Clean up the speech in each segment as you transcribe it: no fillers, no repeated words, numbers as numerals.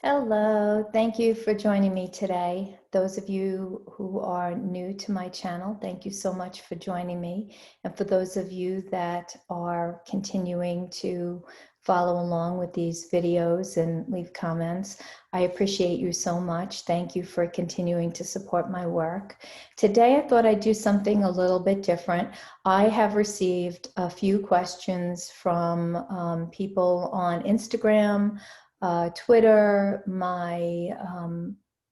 Hello, thank you for joining me today. Those of you who are new to my channel, thank you so much for joining me. And for those of you that are continuing to follow along with these videos and leave comments, I appreciate you so much. Thank you for continuing to support my work. Today, I thought I'd do something a little bit different. I have received a few questions from people on Instagram, Twitter, my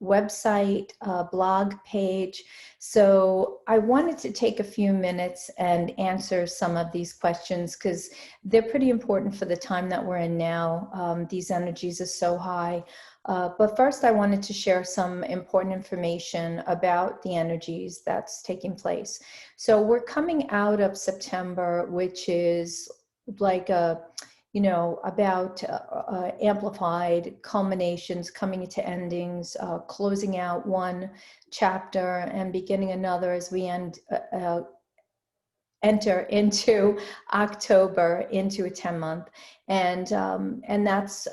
website, blog page. So I wanted to take a few minutes and answer some of these questions because they're pretty important for the time that we're in now. These energies are so high. But first, I wanted to share some important information about the energies that's taking place. So we're coming out of September, which is like about amplified culminations, coming into endings, closing out one chapter and beginning another as we enter into October, into a 10-month. And that's,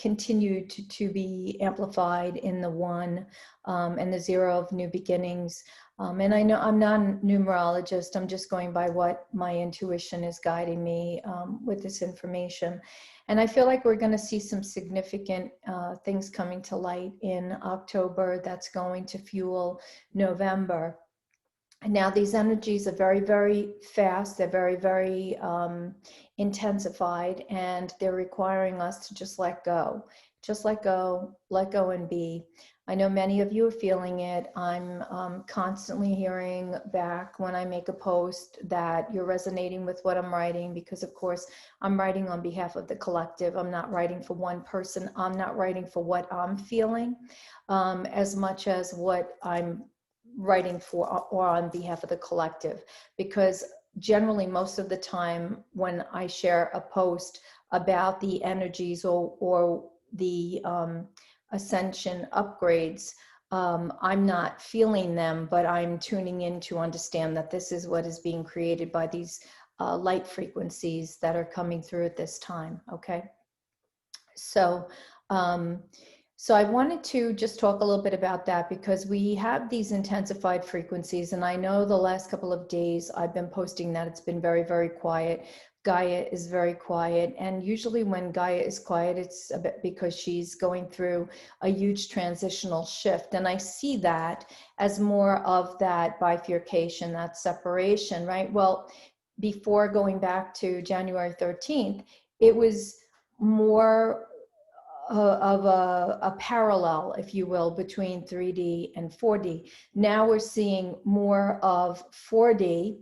continue to be amplified in the one and the zero of new beginnings. And I know I'm not a numerologist. I'm just going by what my intuition is guiding me with this information. And I feel like we're going to see some significant things coming to light in October that's going to fuel November. Now, these energies are very, very fast. They're very, very intensified, and they're requiring us to just let go. Just let go and be. I know many of you are feeling it. I'm constantly hearing back when I make a post that you're resonating with what I'm writing because, of course, I'm writing on behalf of the collective. I'm not writing for one person. I'm not writing for what I'm feeling as much as what I'm writing for or on behalf of the collective, because generally most of the time when I share a post about the energies or the ascension upgrades, I'm not feeling them, but I'm tuning in to understand that this is what is being created by these light frequencies that are coming through at this time. Okay, so so I wanted to just talk a little bit about that because we have these intensified frequencies, and I know the last couple of days I've been posting that it's been very, very quiet. Gaia is very quiet, and usually when Gaia is quiet, it's a bit because she's going through a huge transitional shift, and I see that as more of that bifurcation, that separation, right? Well, before going back to January 13th, it was more of a parallel, if you will, between 3D and 4D. Now we're seeing more of 4D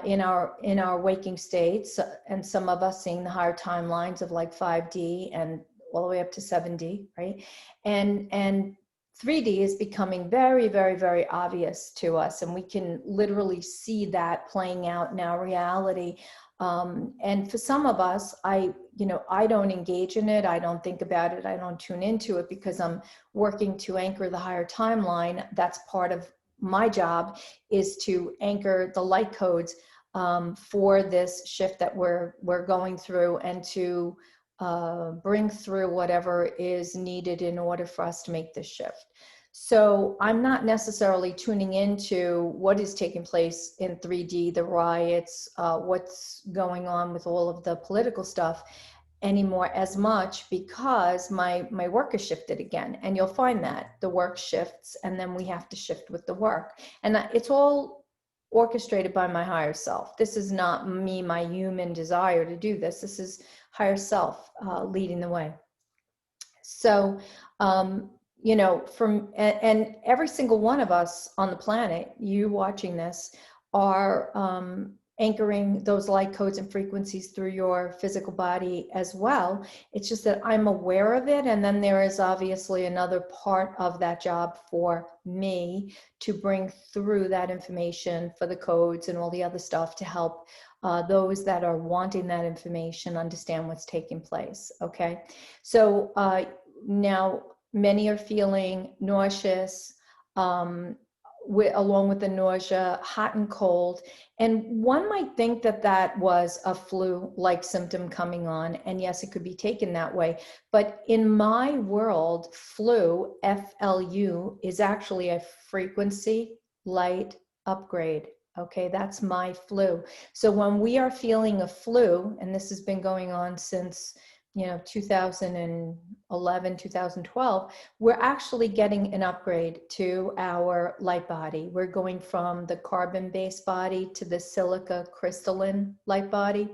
in our waking states, and some of us seeing the higher timelines of like 5D and all the way up to 7D, right? And 3D is becoming very, very, very obvious to us, and we can literally see that playing out in our reality. And for some of us, I don't engage in it. I don't think about it. I don't tune into it because I'm working to anchor the higher timeline. That's part of my job, is to anchor the light codes for this shift that we're going through, and to bring through whatever is needed in order for us to make this shift. So I'm not necessarily tuning into what is taking place in 3D, the riots, what's going on with all of the political stuff anymore as much, because my work has shifted again. And you'll find that the work shifts, and then we have to shift with the work. And it's all orchestrated by my higher self. This is not me, my human desire to do this. This is higher self leading the way. So, and every single one of us on the planet, you watching this, are anchoring those light codes and frequencies through your physical body as well. It's just that I'm aware of it, and then there is obviously another part of that job for me to bring through that information for the codes and all the other stuff to help those that are wanting that information understand what's taking place. Okay, so now many are feeling nauseous, along with the nausea, hot and cold. And one might think that that was a flu-like symptom coming on. And yes, it could be taken that way. But in my world, flu, FLU, is actually a frequency light upgrade. Okay, that's my flu. So when we are feeling a flu, and this has been going on since 2011, 2012, we're actually getting an upgrade to our light body. We're going from the carbon-based body to the silica crystalline light body.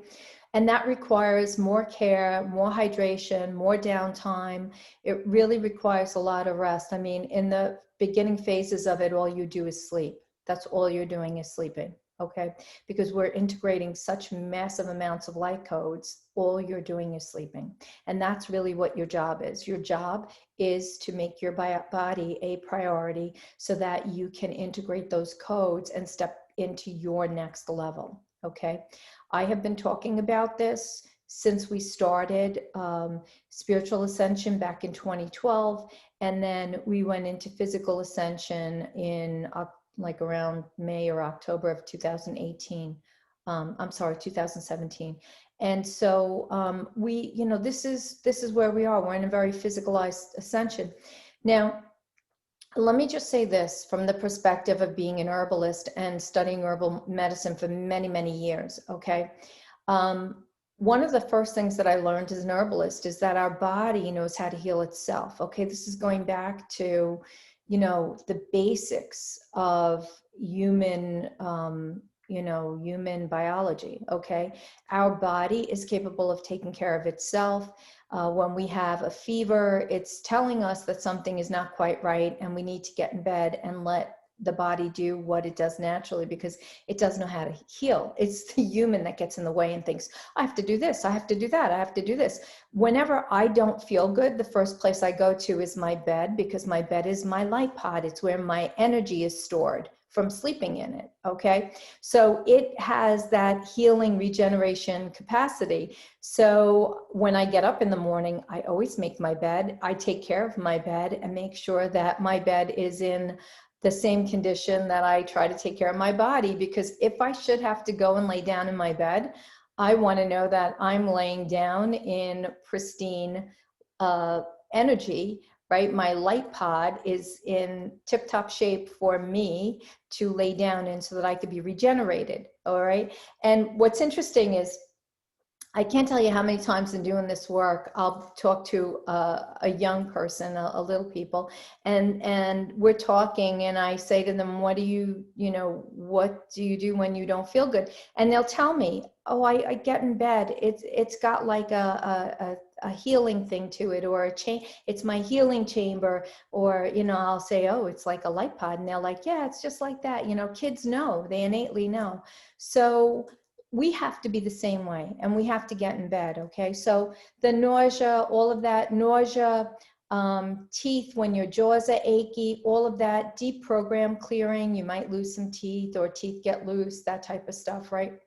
And that requires more care, more hydration, more downtime. It really requires a lot of rest. I mean, in the beginning phases of it, all you do is sleep. That's all you're doing is sleeping. Okay, because we're integrating such massive amounts of light codes, all you're doing is sleeping. And that's really what your job is. Your job is to make your body a priority so that you can integrate those codes and step into your next level. Okay, I have been talking about this since we started Spiritual Ascension back in 2012, and then we went into Physical Ascension in like around May or October of 2018. I'm sorry, 2017. And so we, this is where we are. We're in a very physicalized ascension. Now, let me just say this from the perspective of being an herbalist and studying herbal medicine for many, many years, okay? One of the first things that I learned as an herbalist is that our body knows how to heal itself, okay? This is going back to, the basics of human, human biology, okay? Our body is capable of taking care of itself. When we have a fever, it's telling us that something is not quite right and we need to get in bed and let the body do what it does naturally, because it doesn't know how to heal. It's the human that gets in the way and thinks, I have to do this, I have to do that, I have to do this. Whenever I don't feel good, the first place I go to is my bed, because my bed is my light pod. It's where my energy is stored from sleeping in it, okay? So it has that healing regeneration capacity. So when I get up in the morning, I always make my bed. I take care of my bed and make sure that my bed is in the same condition that I try to take care of my body, because if I should have to go and lay down in my bed, I want to know that I'm laying down in pristine energy, right? My light pod is in tip-top shape for me to lay down in so that I could be regenerated, all right? And what's interesting is, I can't tell you how many times in doing this work, I'll talk to a young person, a little people, and we're talking, and I say to them, what do you do when you don't feel good? And they'll tell me, oh, I get in bed. It's got like a healing thing to it, or it's my healing chamber, or, I'll say, oh, it's like a light pod. And they're like, yeah, it's just like that. Kids know, they innately know. So we have to be the same way, and we have to get in bed, okay? So the nausea, all of that, teeth when your jaws are achy, all of that, deep program clearing, you might lose some teeth or teeth get loose, that type of stuff, right?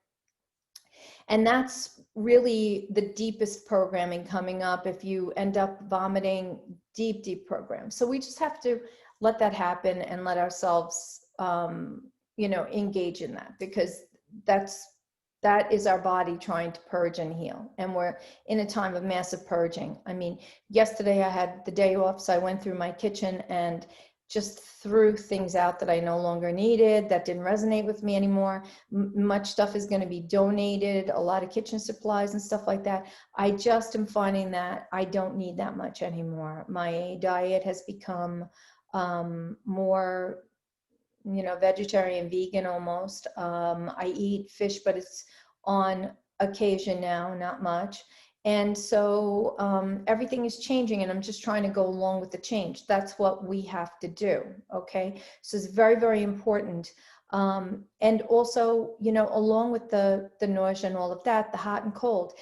And that's really the deepest programming coming up if you end up vomiting, deep programs. So we just have to let that happen and let ourselves, engage in that, because that is our body trying to purge and heal. And we're in a time of massive purging. I mean, yesterday I had the day off, so I went through my kitchen and just threw things out that I no longer needed, that didn't resonate with me anymore. Much stuff is going to be donated, a lot of kitchen supplies and stuff like that. I just am finding that I don't need that much anymore. My diet has become more vegetarian, vegan almost. I eat fish, but it's on occasion now, not much. And so everything is changing, and I'm just trying to go along with the change. That's what we have to do, okay? So it's very, very important. And also, along with the nausea and all of that, the hot and cold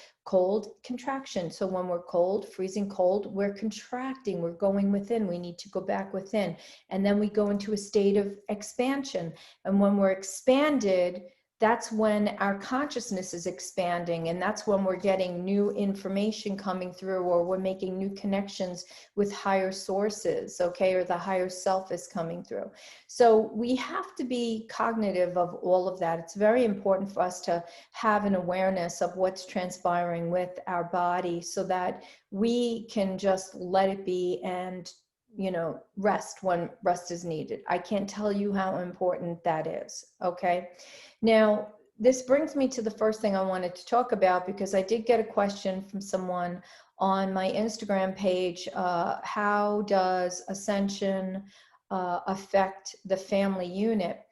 contraction. So when we're cold, freezing cold, we're contracting, we're going within, we need to go back within. And then we go into a state of expansion. And when we're expanded, that's when our consciousness is expanding, and that's when we're getting new information coming through, or we're making new connections with higher sources, okay, or the higher self is coming through. So we have to be cognitive of all of that. It's very important for us to have an awareness of what's transpiring with our body so that we can just let it be and, you know, rest when rest is needed. I can't tell you how important that is, okay? Now, this brings me to the first thing I wanted to talk about, because I did get a question from someone on my Instagram page. How does Ascension affect the family unit?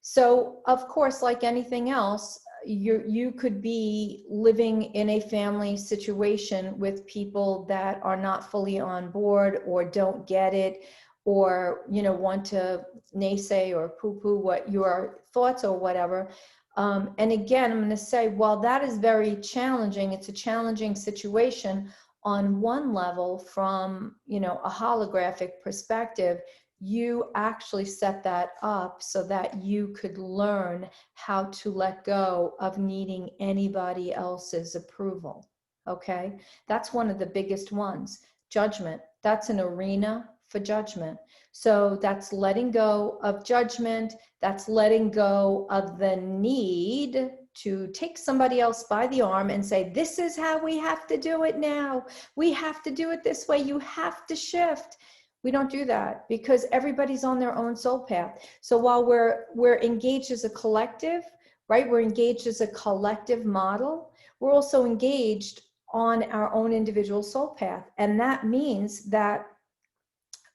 So, of course, like anything else, you could be living in a family situation with people that are not fully on board or don't get it, or, you know, want to naysay or poo-poo what your thoughts or whatever. And again, I'm going to say, while that is very challenging, it's a challenging situation on one level from, you know, a holographic perspective. You actually set that up so that you could learn how to let go of needing anybody else's approval. Okay? That's one of the biggest ones. Judgment. That's an arena for judgment. So that's letting go of judgment. That's letting go of the need to take somebody else by the arm and say, this is how we have to do it now. We have to do it this way. You have to shift. We don't do that because everybody's on their own soul path. So while we're engaged as a collective, right? We're engaged as a collective model. We're also engaged on our own individual soul path. And that means that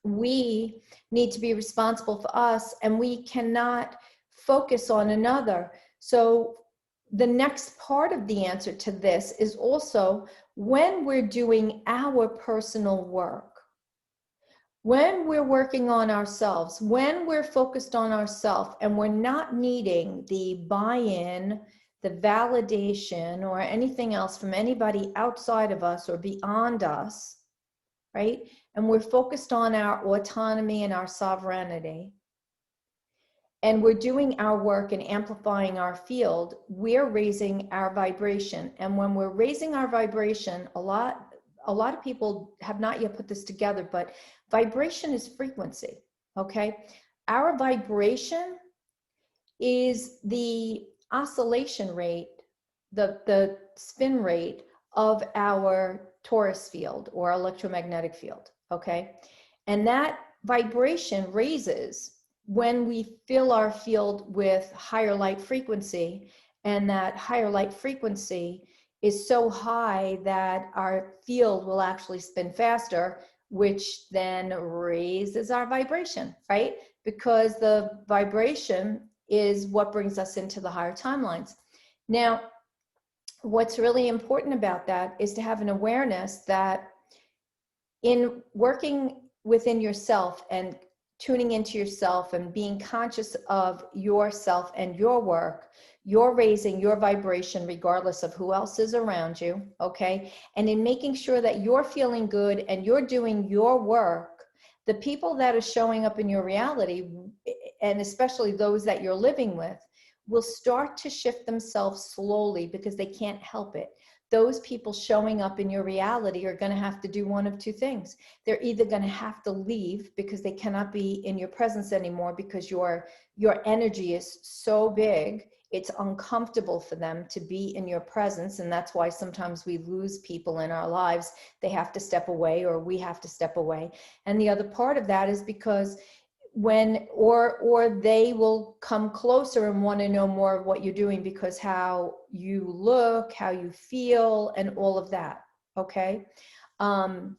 we need to be responsible for us, and we cannot focus on another. So the next part of the answer to this is also when we're doing our personal work, when we're working on ourselves, when we're focused on ourselves and we're not needing the buy-in, the validation, or anything else from anybody outside of us or beyond us, right? And we're focused on our autonomy and our sovereignty, and we're doing our work and amplifying our field, we're raising our vibration. And when we're raising our vibration, a lot of people have not yet put this together, but vibration is frequency, okay? Our vibration is the oscillation rate, the spin rate of our torus field or electromagnetic field, okay? And that vibration raises when we fill our field with higher light frequency, and that higher light frequency is so high that our field will actually spin faster, which then raises our vibration, right? Because the vibration is what brings us into the higher timelines. Now, what's really important about that is to have an awareness that in working within yourself and tuning into yourself and being conscious of yourself and your work, you're raising your vibration regardless of who else is around you, okay? And in making sure that you're feeling good and you're doing your work, the people that are showing up in your reality, and especially those that you're living with, will start to shift themselves slowly because they can't help it. Those people showing up in your reality are going to have to do one of two things. They're either going to have to leave because they cannot be in your presence anymore because your energy is so big, it's uncomfortable for them to be in your presence. And that's why sometimes we lose people in our lives. They have to step away, or we have to step away. And the other part of that is because when or they will come closer and want to know more of what you're doing because how you look, how you feel, and all of that, okay? And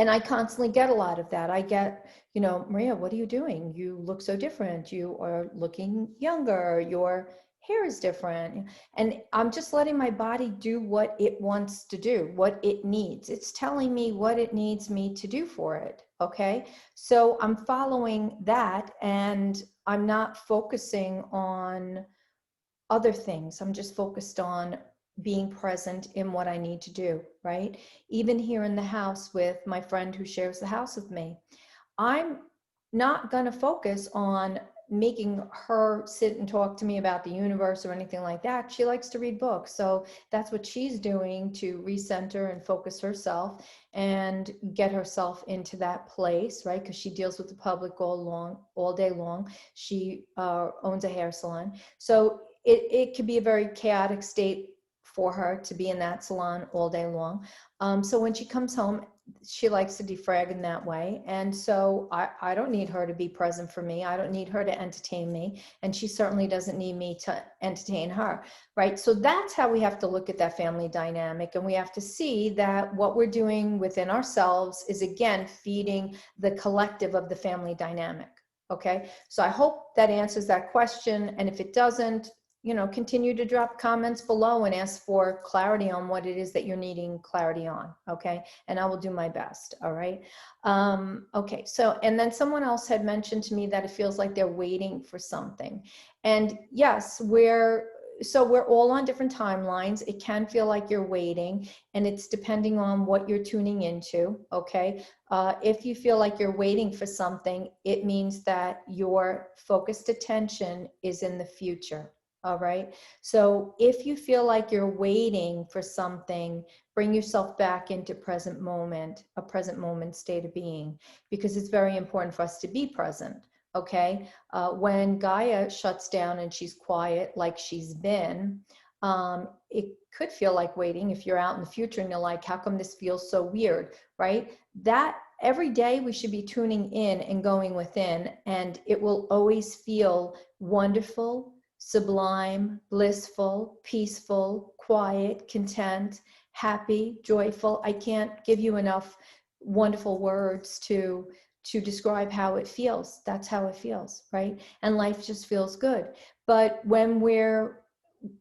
I constantly get a lot of that. I get, you know, Maria, what are you doing? You look so different. You are looking younger. Your hair is different. And I'm just letting my body do what it wants to do, what it needs. It's telling me what it needs me to do for it. Okay. So I'm following that, and I'm not focusing on other things. I'm just focused on being present in what I need to do, right? Even here in the house with my friend who shares the house with me, I'm not going to focus on making her sit and talk to me about the universe or anything like that. She likes to read books. So that's what she's doing to recenter and focus herself and get herself into that place, right? Because she deals with the public all day long. She owns a hair salon. So it could be a very chaotic state for her to be in that salon all day long. So when she comes home, she likes to defrag in that way. And so I don't need her to be present for me. I don't need her to entertain me. And she certainly doesn't need me to entertain her, right? So that's how we have to look at that family dynamic. And we have to see that what we're doing within ourselves is, again, feeding the collective of the family dynamic. Okay. So I hope that answers that question. And if it doesn't, continue to drop comments below and ask for clarity on what it is that you're needing clarity on. Okay. And I will do my best. All right. Okay. So, and then someone else had mentioned to me that it feels like they're waiting for something. And yes, we're all on different timelines. It can feel like you're waiting, and it's depending on what you're tuning into. Okay. If you feel like you're waiting for something, it means that your focused attention is in the future. All right. So if you feel like you're waiting for something, bring yourself back into present moment, a present moment state of being, because it's very important for us to be present. Okay. When Gaia shuts down and she's quiet, like she's been, it could feel like waiting if you're out in the future and you're like, how come this feels so weird? Right. That every day we should be tuning in and going within, and it will always feel wonderful, sublime, blissful, peaceful, quiet, content, happy, joyful. I can't give you enough wonderful words to describe how it feels. That's how it feels, right? And life just feels good. But when we're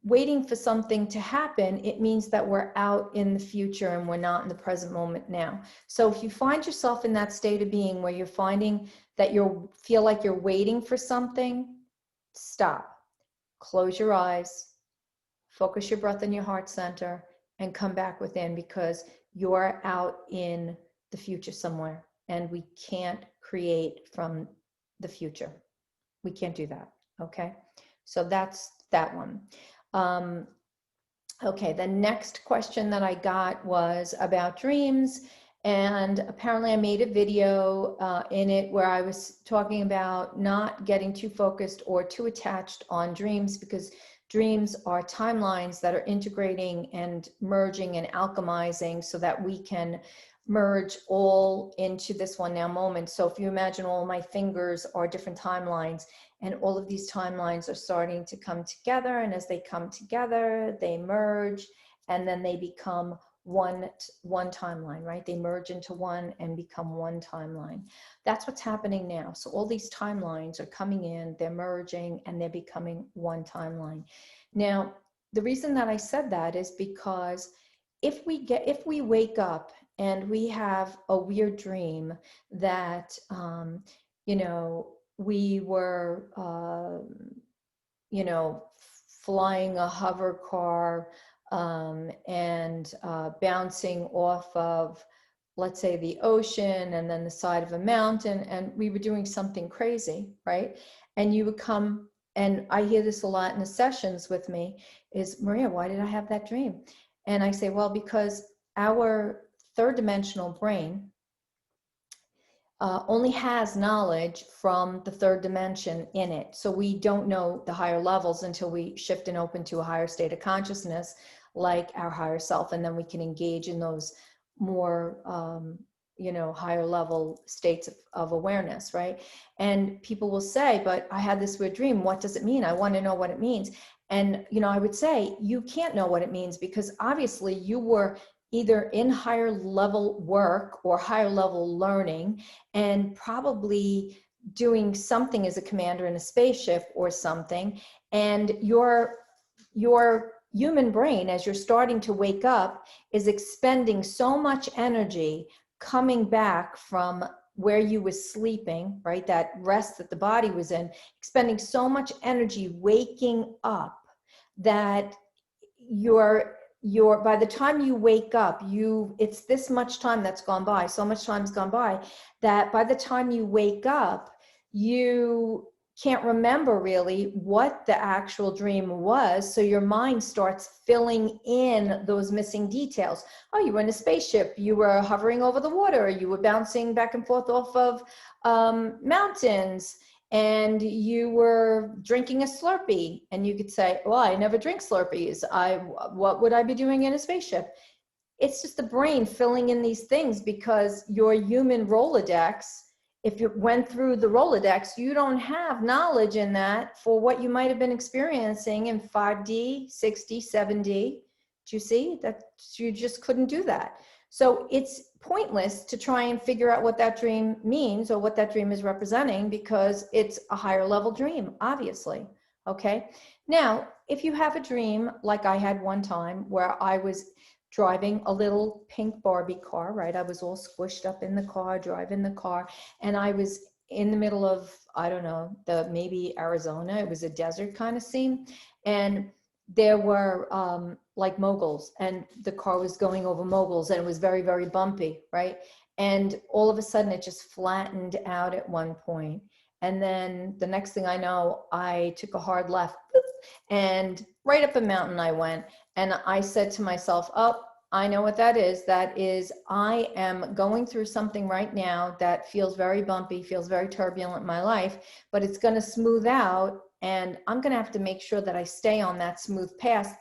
waiting for something to happen, it means that we're out in the future and we're not in the present moment now. So if you find yourself in that state of being where you're finding that you feel like you're waiting for something, stop. Close your eyes, focus your breath in your heart center, and come back within, because you're out in the future somewhere, and we can't create from the future. We can't do that. Okay. So that's that one. Okay. The next question that I got was about dreams. And apparently I made a video in it where I was talking about not getting too focused or too attached on dreams, because dreams are timelines that are integrating and merging and alchemizing so that we can merge all into this one now moment. So if you imagine all my fingers are different timelines, and all of these timelines are starting to come together, and as they come together, they merge, and then they become one timeline, right? They merge into one and become one timeline. That's what's happening now. So all these timelines are coming in, they're merging, and they're becoming one timeline. Now, the reason that I said that is because if we wake up and we have a weird dream that, we were, flying a hover car, and bouncing off of, let's say, the ocean and then the side of a mountain, and we were doing something crazy, right? And you would come, and I hear this a lot in the sessions with me, is, Maria, why did I have that dream? And I say, well, because our third dimensional brain only has knowledge from the third dimension in it. So we don't know the higher levels until we shift and open to a higher state of consciousness, like our higher self. And then we can engage in those more, higher level states of awareness, right? And people will say, but I had this weird dream. What does it mean? I want to know what it means. And, I would say, you can't know what it means, because obviously you were either in higher level work or higher level learning, and probably doing something as a commander in a spaceship or something. And your human brain, as you're starting to wake up, is expending so much energy coming back from where you were sleeping, right? That rest that the body was in, expending so much energy waking up that by the time you wake up, it's this much time that's gone by, so much time's gone by, that by the time you wake up, you can't remember really what the actual dream was. So your mind starts filling in those missing details. Oh, you were in a spaceship, you were hovering over the water, you were bouncing back and forth off of mountains, and you were drinking a Slurpee. And you could say, well, I never drink Slurpees. What would I be doing in a spaceship? It's just the brain filling in these things, because your human Rolodex, if you went through the Rolodex, you don't have knowledge in that for what you might have been experiencing in 5D, 6D, 7D. Do you see that? You just couldn't do that. So it's pointless to try and figure out what that dream means or what that dream is representing, because it's a higher level dream, obviously. Okay. Now, if you have a dream like I had one time where I was driving a little pink Barbie car, right? I was all squished up in the car, driving the car, and I was in the middle of, I don't know, maybe Arizona. It was a desert kind of scene. And there were like moguls, and the car was going over moguls, and it was very, very bumpy, right? And all of a sudden it just flattened out at one point. And then the next thing I know, I took a hard left, and right up a mountain I went. And I said to myself, oh, I know what that is. That is, I am going through something right now that feels very bumpy, feels very turbulent in my life, but it's going to smooth out. And I'm going to have to make sure that I stay on that smooth path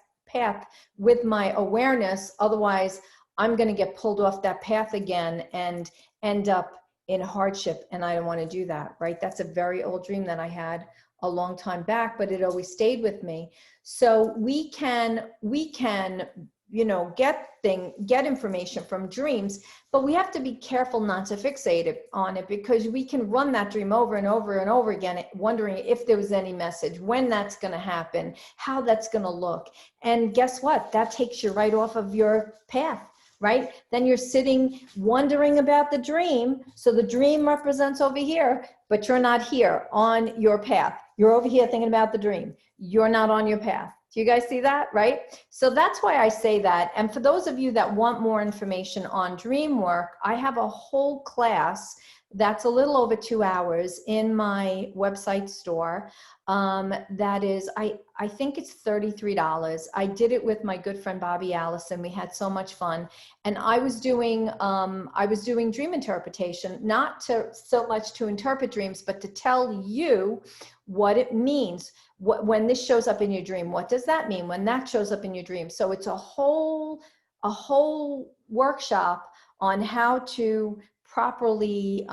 with my awareness. Otherwise, I'm going to get pulled off that path again and end up in hardship. And I don't want to do that, right? That's a very old dream that I had a long time back, but it always stayed with me. So we can, you know, get information from dreams, but we have to be careful not to fixate on it, because we can run that dream over and over and over again, wondering if there was any message, when that's going to happen, how that's going to look. And guess what? That takes you right off of your path. Right? Then you're sitting wondering about the dream. So the dream represents over here, but you're not here on your path. You're over here thinking about the dream. You're not on your path. Do you guys see that? Right? So that's why I say that. And for those of you that want more information on dream work, I have a whole class that's a little over 2 hours in my website store. That is, I think it's $33. I did it with my good friend Bobby Allison. We had so much fun, and I was doing dream interpretation, not so much to interpret dreams, but to tell you what it means. When this shows up in your dream, what does that mean? When that shows up in your dream. So it's a whole workshop on how to properly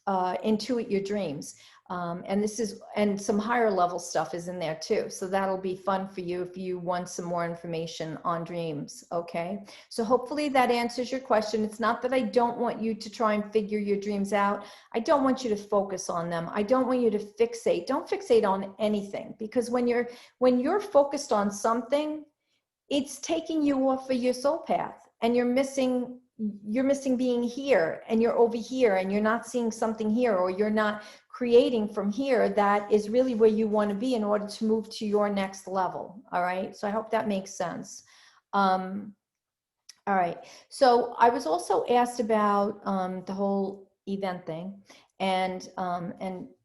intuit your dreams. And some higher level stuff is in there too. So that'll be fun for you if you want some more information on dreams. Okay. So hopefully that answers your question. It's not that I don't want you to try and figure your dreams out. I don't want you to focus on them. I don't want you to fixate. Don't fixate on anything, because when you're focused on something, it's taking you off of your soul path, and you're missing being here, and you're over here, and you're not seeing something here, or you're not creating from here that is really where you want to be in order to move to your next level. All right. So I hope that makes sense. All right. So I was also asked about the whole event thing, and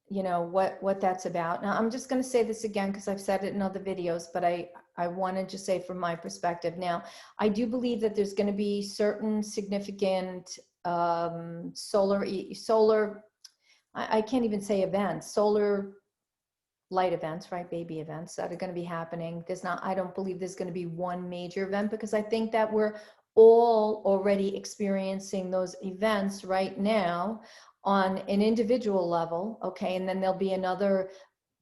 you know what that's about. Now I'm just going to say this again, because I've said it in other videos, but I wanted to say from my perspective. Now, I do believe that there's going to be certain significant solar, I can't even say events, solar light events, right? Baby events that are going to be happening. I don't believe there's going to be one major event, because I think that we're all already experiencing those events right now on an individual level. Okay. And then there'll be another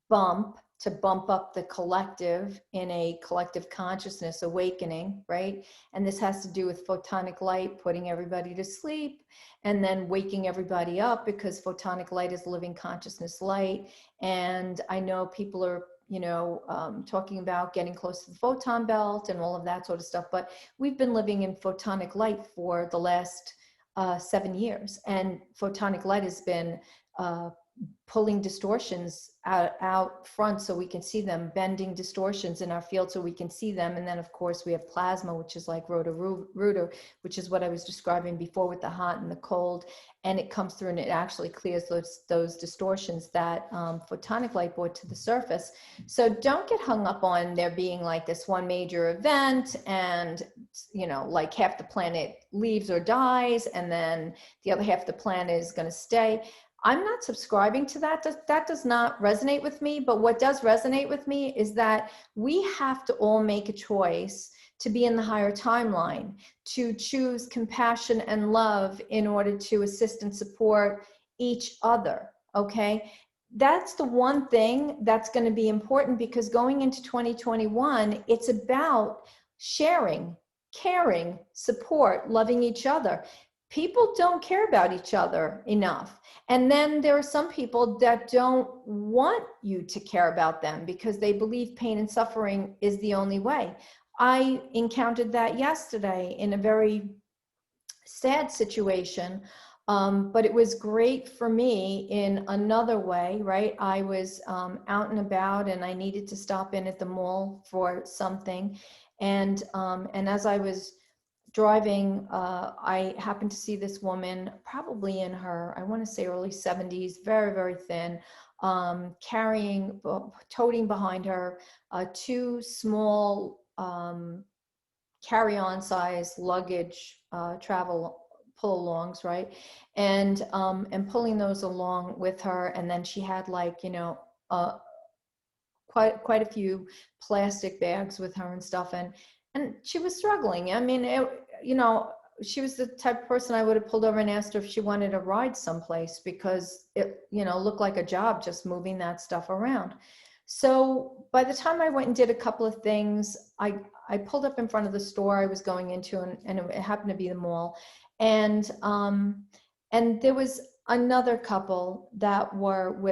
bump to bump up the collective in a collective consciousness awakening, right? And this has to do with photonic light putting everybody to sleep and then waking everybody up, because photonic light is living consciousness light. And I know people are, talking about getting close to the photon belt and all of that sort of stuff, but we've been living in photonic light for the last 7 years, and photonic light has been pulling distortions out front so we can see them, bending distortions in our field so we can see them. And then of course we have plasma, which is like rotor, which is what I was describing before with the hot and the cold. And it comes through and it actually clears those distortions that photonic light brought to the surface. So don't get hung up on there being like this one major event and, you know, like half the planet leaves or dies and then the other half of the planet is going to stay. I'm not subscribing to that. That does not resonate with me. But what does resonate with me is that we have to all make a choice to be in the higher timeline, to choose compassion and love in order to assist and support each other. Okay. That's the one thing that's going to be important, because going into 2021, it's about sharing, caring, support, loving each other. People don't care about each other enough. And then there are some people that don't want you to care about them because they believe pain and suffering is the only way. I encountered that yesterday in a very sad situation, but it was great for me in another way, right? I was out and about and I needed to stop in at the mall for something. And as I was driving, I happened to see this woman, probably in her, I want to say early 70s, very, very thin, toting behind her two small carry-on size luggage travel pull-alongs, right? And pulling those along with her. And then she had like, you know, quite a few plastic bags with her and stuff, and she was struggling. I mean, you know, she was the type of person I would have pulled over and asked her if she wanted to ride someplace, because it, you know, looked like a job just moving that stuff around. So by the time I went and did a couple of things, I pulled up in front of the store I was going into, and it happened to be the mall, and there was another couple that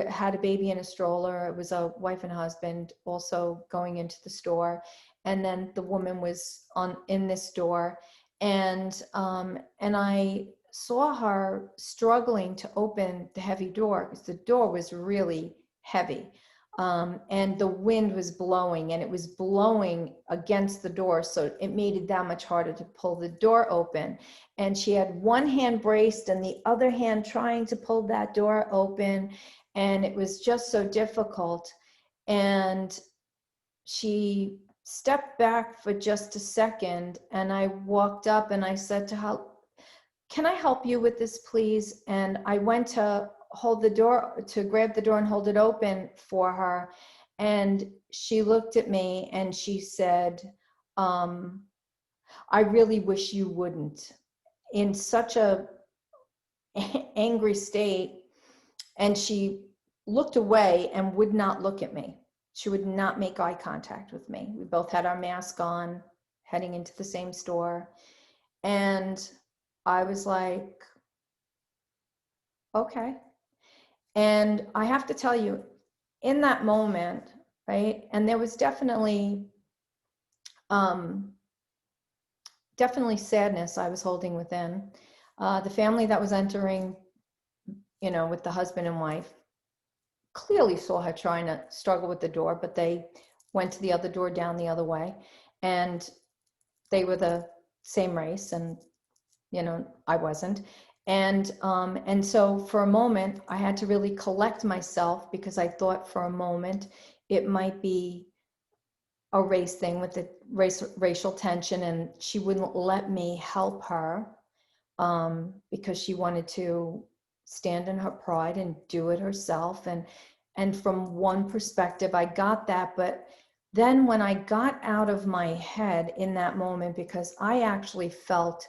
had a baby in a stroller. It was a wife and husband also going into the store, and then the woman was in this door, and I saw her struggling to open the heavy door because the door was really heavy. And the wind was blowing, and it was blowing against the door, so it made it that much harder to pull the door open. And she had one hand braced and the other hand trying to pull that door open, and it was just so difficult. And she stepped back for just a second, and I walked up and I said to her, "Can I help you with this, please?" And I went to hold the door, to grab the door and hold it open for her. And she looked at me and she said, "I really wish you wouldn't," in such a angry state. And she looked away and would not look at me. She would not make eye contact with me. We both had our mask on, heading into the same store. And I was like, okay. And I have to tell you, in that moment, right, and there was definitely sadness I was holding within. The family that was entering, you know, with the husband and wife, clearly saw her trying to struggle with the door, but they went to the other door down the other way, and they were the same race, and, you know, I wasn't. And so for a moment, I had to really collect myself, because I thought for a moment it might be a race thing with the racial tension, and she wouldn't let me help her because she wanted to stand in her pride and do it herself. And from one perspective, I got that. But then when I got out of my head in that moment, because I actually felt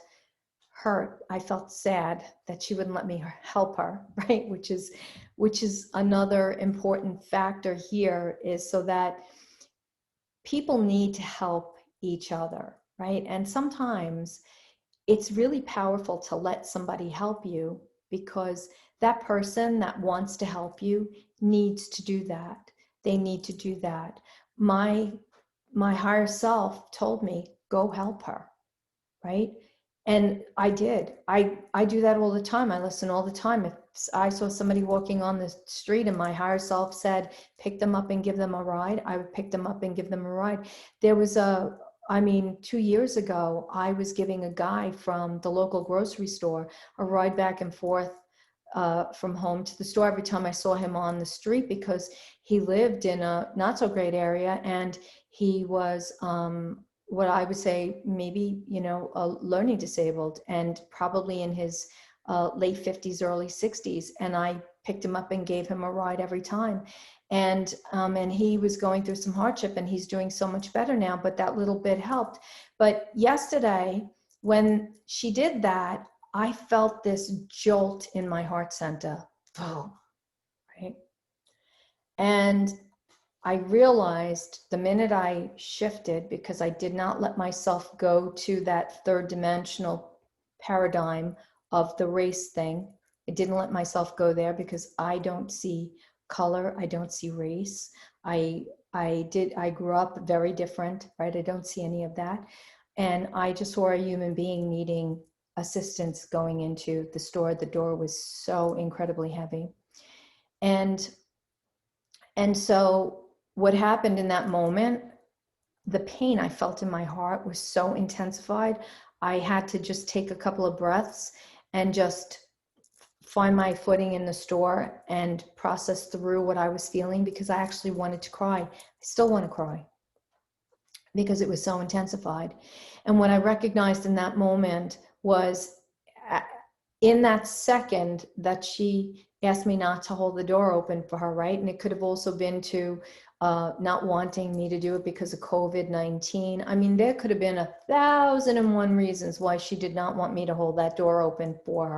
hurt, I felt sad that she wouldn't let me help her, right? Which is another important factor here, is so that people need to help each other, right? And sometimes it's really powerful to let somebody help you, because that person that wants to help you needs to do that. They need to do that. My higher self told me, go help her, right? And I did. I do that all the time. I listen all the time. If I saw somebody walking on the street and my higher self said, pick them up and give them a ride, I would pick them up and give them a ride. There was 2 years ago, I was giving a guy from the local grocery store a ride back and forth from home to the store every time I saw him on the street, because he lived in a not so great area, and he was what I would say maybe, learning disabled, and probably in his late 50s, early 60s. And I picked him up and gave him a ride every time. And he was going through some hardship, and he's doing so much better now, but that little bit helped. But yesterday, when she did that, I felt this jolt in my heart center. Oh, right. And I realized the minute I shifted, because I did not let myself go to that third dimensional paradigm of the race thing. I didn't let myself go there because I don't see color. I don't see race. I grew up very different, right? I don't see any of that. And I just saw a human being needing assistance going into the store. The door was so incredibly heavy. And so what happened in that moment, the pain I felt in my heart was so intensified. I had to just take a couple of breaths and just find my footing in the store and process through what I was feeling, because I actually wanted to cry. I still want to cry because it was so intensified. And what I recognized in that moment was, in that second that she asked me not to hold the door open for her, right? And it could have also been to not wanting me to do it because of COVID-19. I mean, there could have been 1,001 reasons why she did not want me to hold that door open for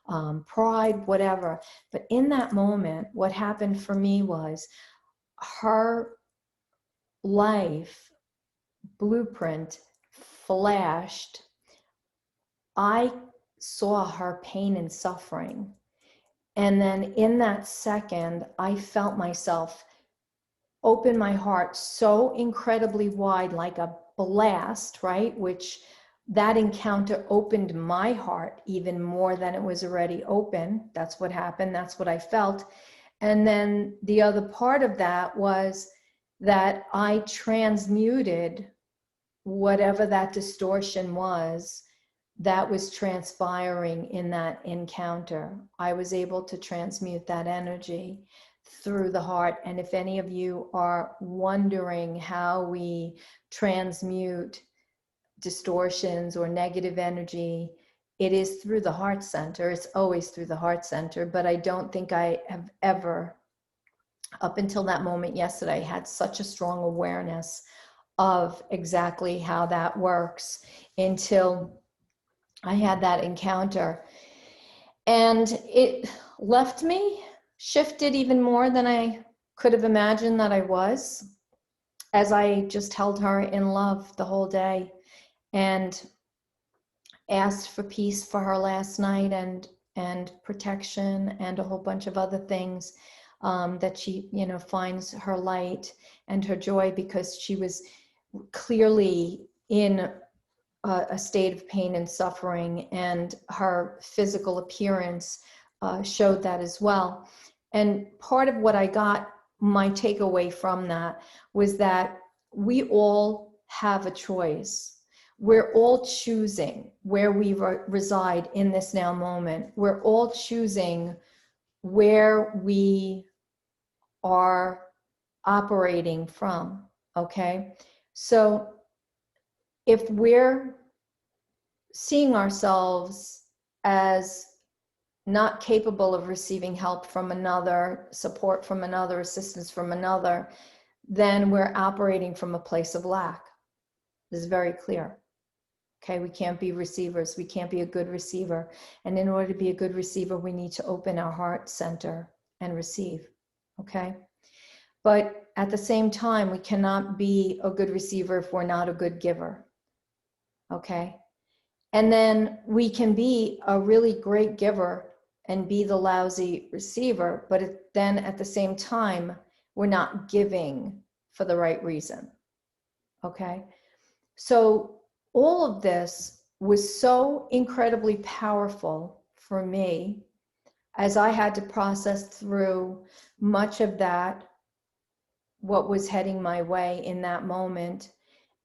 her. Pride, whatever. But in that moment, what happened for me was her life blueprint flashed. I saw her pain and suffering. And then in that second, I felt myself open my heart so incredibly wide, like a blast, right? Which that encounter opened my heart even more than it was already open. That's what happened. That's what I felt. And then the other part of that was that I transmuted whatever that distortion was that was transpiring in that encounter. I was able to transmute that energy through the heart. And if any of you are wondering how we transmute distortions or negative energy, it is through the heart center. It's always through the heart center. But I don't think I have ever, up until that moment yesterday, had such a strong awareness of exactly how that works until I had that encounter. And it left me shifted even more than I could have imagined that I was, as I just held her in love the whole day and asked for peace for her last night, and protection, and a whole bunch of other things, that she, finds her light and her joy, because she was clearly in a state of pain and suffering, and her physical appearance showed that as well. And part of what I got, my takeaway from that, was that we all have a choice. We're all choosing where we reside in this now moment. We're all choosing where we are operating from, okay? So if we're seeing ourselves as not capable of receiving help from another, support from another, assistance from another, then we're operating from a place of lack. This is very clear. Okay, we can't be receivers. We can't be a good receiver. And in order to be a good receiver, we need to open our heart center and receive. Okay? But at the same time, we cannot be a good receiver if we're not a good giver. Okay? And then we can be a really great giver and be the lousy receiver, but then at the same time, we're not giving for the right reason. Okay? So all of this was so incredibly powerful for me as I had to process through much of that, what was heading my way in that moment,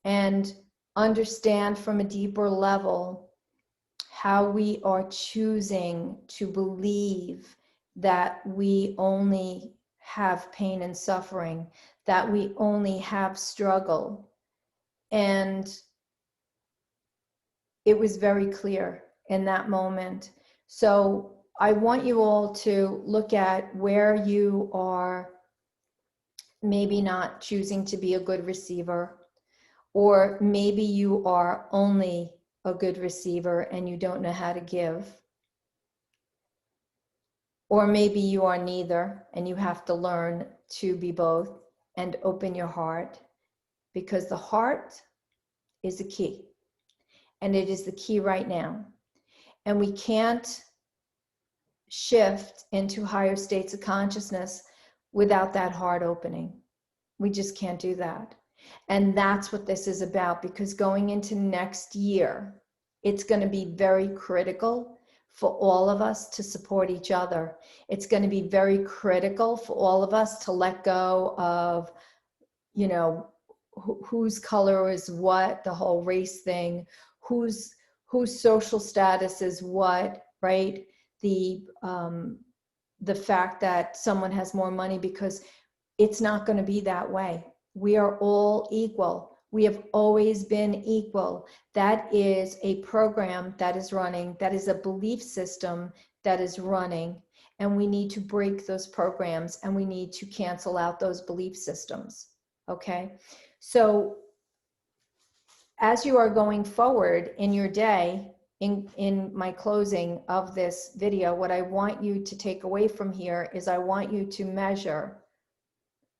and understand from a deeper level how we are choosing to believe that we only have pain and suffering, that we only have struggle. And it was very clear in that moment. So I want you all to look at where you are maybe not choosing to be a good receiver, or maybe you are only a good receiver and you don't know how to give. Or maybe you are neither and you have to learn to be both and open your heart, because the heart is the key, and it is the key right now. And we can't shift into higher states of consciousness without that heart opening. We just can't do that. And that's what this is about, because going into next year, it's going to be very critical for all of us to support each other. It's going to be very critical for all of us to let go of, you know, whose color is what, the whole race thing, whose social status is what, right? The fact that someone has more money, because it's not going to be that way. We are all equal. We have always been equal. That is a program that is running. That is a belief system that is running. And we need to break those programs, and we need to cancel out those belief systems. Okay? So as you are going forward in your day, in my closing of this video, what I want you to take away from here is I want you to measure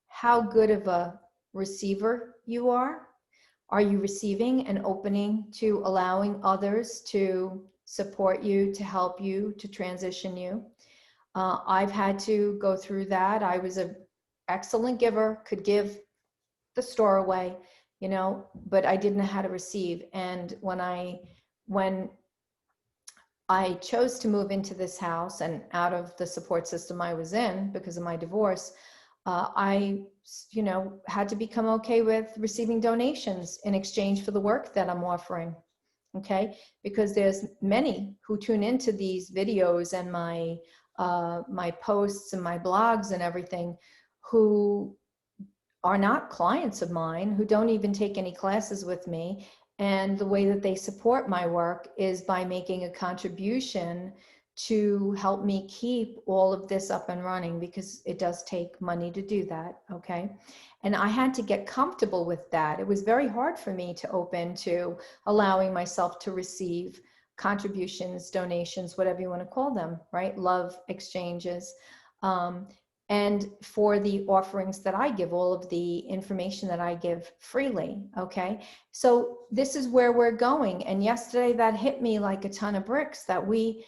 how good of a receiver you are. Are you receiving and opening to allowing others to support you, to help you, to transition you? I've had to go through that. I was an excellent giver, could give the store away, you know, but I didn't know how to receive. And when I chose to move into this house and out of the support system I was in because of my divorce, I, you know, had to become okay with receiving donations in exchange for the work that I'm offering. Okay, because there's many who tune into these videos and my posts and my blogs and everything, who are not clients of mine, who don't even take any classes with me. And the way that they support my work is by making a contribution to help me keep all of this up and running, because it does take money to do that. Okay. And I had to get comfortable with that. It was very hard for me to open to allowing myself to receive contributions, donations, whatever you want to call them, right? Love exchanges. And for the offerings that I give, all of the information that I give freely. Okay. So this is where we're going. And yesterday that hit me like a ton of bricks, that we,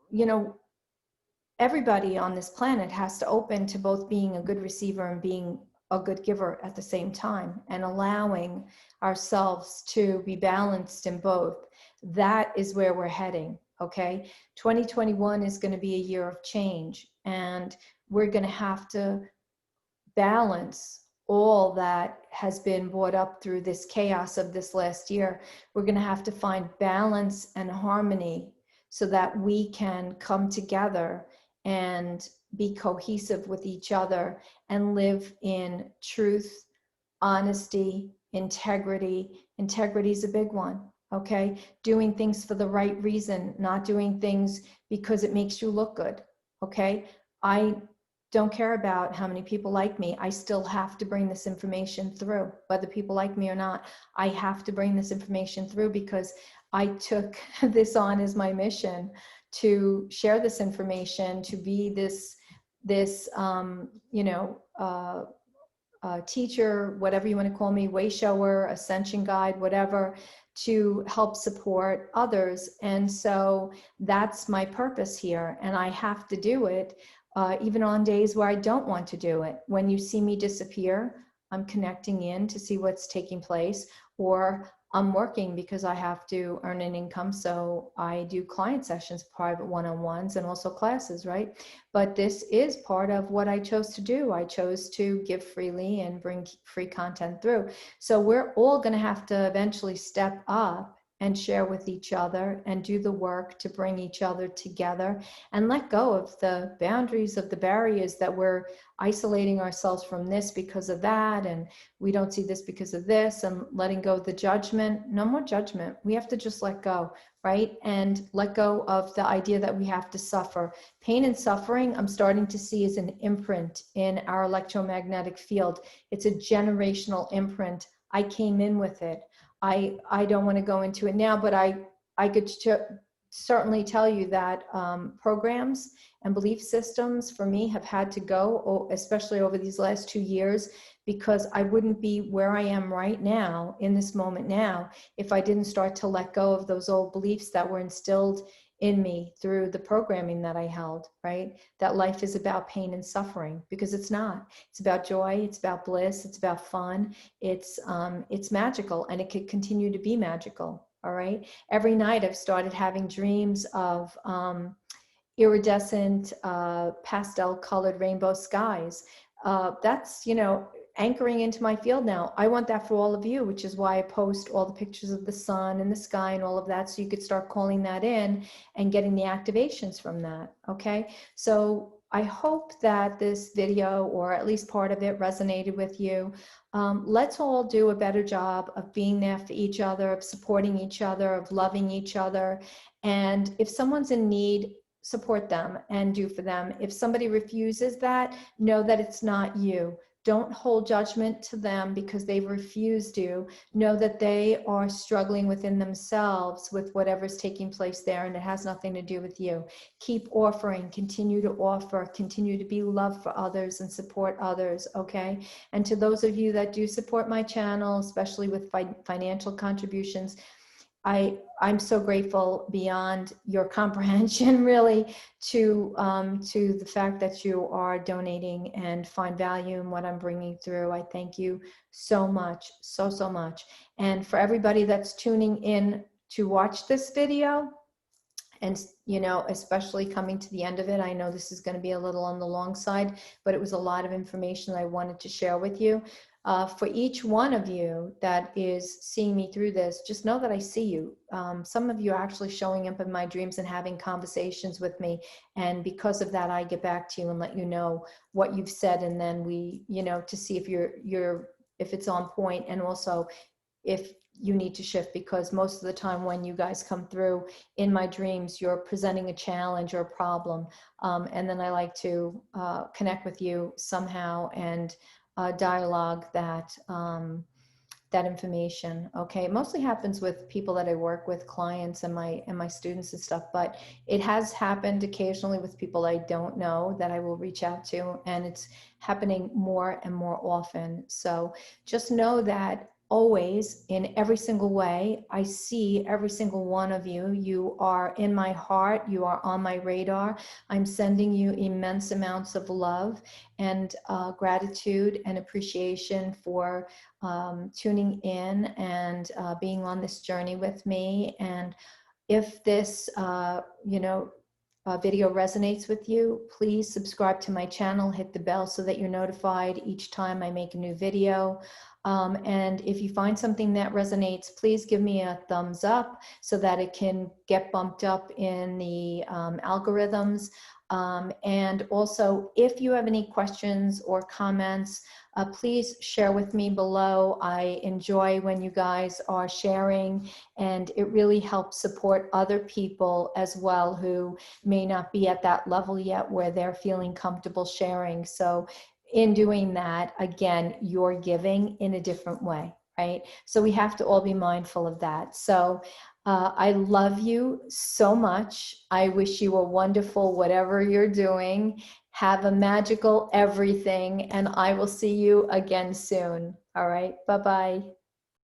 you know, everybody on this planet has to open to both being a good receiver and being a good giver at the same time, and allowing ourselves to be balanced in both. That is where we're heading. Okay. 2021 is going to be a year of change, and we're going to have to balance all that has been brought up through this chaos of this last year. We're going to have to find balance and harmony so that we can come together and be cohesive with each other and live in truth, honesty, integrity. Integrity is a big one. Okay. Doing things for the right reason, not doing things because it makes you look good. Okay. I don't care about how many people like me. I still have to bring this information through, whether people like me or not. I have to bring this information through, because I took this on as my mission to share this information, to be this teacher, whatever you want to call me, way shower, ascension guide, whatever, to help support others. And so that's my purpose here. And I have to do it even on days where I don't want to do it. When you see me disappear, I'm connecting in to see what's taking place, or I'm working because I have to earn an income. So I do client sessions, private one-on-ones, and also classes, right? But this is part of what I chose to do. I chose to give freely and bring free content through. So we're all going to have to eventually step up and share with each other and do the work to bring each other together and let go of the boundaries, of the barriers that we're isolating ourselves from this because of that, and we don't see this because of this, and letting go of the judgment. No more judgment. We have to just let go, right? And let go of the idea that we have to suffer. Pain and suffering, I'm starting to see, is an imprint in our electromagnetic field. It's a generational imprint. I came in with it. I don't want to go into it now, but I could certainly tell you that programs and belief systems for me have had to go, especially over these last 2 years, because I wouldn't be where I am right now in this moment now if I didn't start to let go of those old beliefs that were instilled in me through the programming that I held, right? That life is about pain and suffering, because it's not. It's about joy, it's about bliss, it's about fun, it's magical, and it could continue to be magical, all right? Every night I've started having dreams of iridescent, pastel colored rainbow skies. That's, anchoring into my field now. I want that for all of you, which is why I post all the pictures of the sun and the sky and all of that, so you could start calling that in and getting the activations from that, okay? So I hope that this video, or at least part of it, resonated with you. Let's all do a better job of being there for each other, of supporting each other, of loving each other. And if someone's in need, support them and do for them. If somebody refuses that, know that it's not you. Don't hold judgment to them because they've refused you. Know that they are struggling within themselves with whatever's taking place there, and it has nothing to do with you. Keep offering, continue to offer, continue to be love for others and support others, okay? And to those of you that do support my channel, especially with financial contributions, I'm so grateful beyond your comprehension, really, to the fact that you are donating and find value in what I'm bringing through. I thank you so much, so much. And for everybody that's tuning in to watch this video, and especially coming to the end of it, I know this is going to be a little on the long side, but it was a lot of information I wanted to share with you. For each one of you that is seeing me through this, just know that I see you. Some of you are actually showing up in my dreams and having conversations with me. And because of that, I get back to you and let you know what you've said. And then we, to see if if it's on point, and also if you need to shift, because most of the time when you guys come through in my dreams, you're presenting a challenge or a problem. And then I like to connect with you somehow and dialogue that information. Okay, it mostly happens with people that I work with, clients and my students and stuff, but it has happened occasionally with people I don't know that I will reach out to, and it's happening more and more often. So just know that always, in every single way, I see every single one of you. You are in my heart. You are on my radar. I'm sending you immense amounts of love and gratitude and appreciation for tuning in and being on this journey with me. And if this, video resonates with you, please subscribe to my channel, hit the bell so that you're notified each time I make a new video. And if you find something that resonates, please give me a thumbs up so that it can get bumped up in the algorithms. And also, if you have any questions or comments, please share with me below. I enjoy when you guys are sharing, and it really helps support other people as well who may not be at that level yet where they're feeling comfortable sharing. So in doing that, again, you're giving in a different way, right? So we have to all be mindful of that. So I love you so much. I wish you a wonderful whatever you're doing. Have a magical everything, and I will see you again soon. All right, bye-bye.